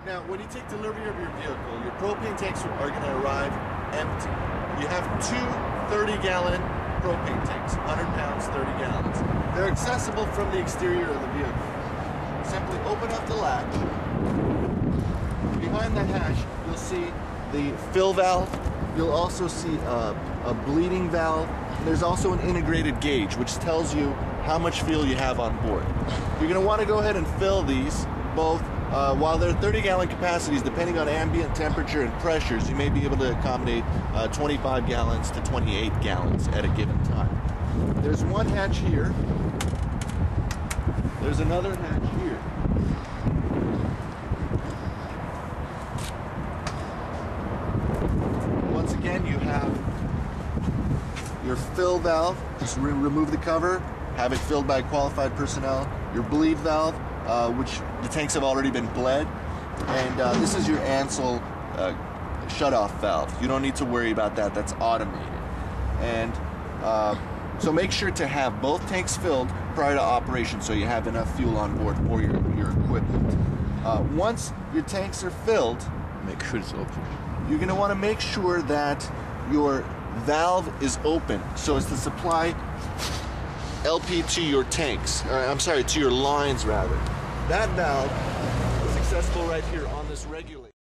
Now, when you take delivery of your vehicle, your propane tanks are going to arrive empty. You have two 30-gallon propane tanks, 100 pounds, 30 gallons. They're accessible from the exterior of the vehicle. Simply open up the latch. Behind the hatch, you'll see the fill valve. You'll also see a bleeding valve. There's also an integrated gauge, which tells you how much fuel you have on board. You're going to want to go ahead and fill these both. While they're 30-gallon capacities, depending on ambient temperature and pressures, you may be able to accommodate 25 gallons to 28 gallons at a given time. There's one hatch here. There's another hatch here. Once again, you have your fill valve. Just remove the cover, have it filled by qualified personnel. Your bleed valve, which the tanks have already been bled, and this is your Ansel shutoff valve. You don't need to worry about that. That's automated. And so make sure to have both tanks filled prior to operation so you have enough fuel on board for your equipment. Once your tanks are filled, make sure it's open. You're going to want to make sure that your valve is open so as to supply LP to your tanks, I'm sorry, to your lines rather. That valve is accessible right here on this regulator.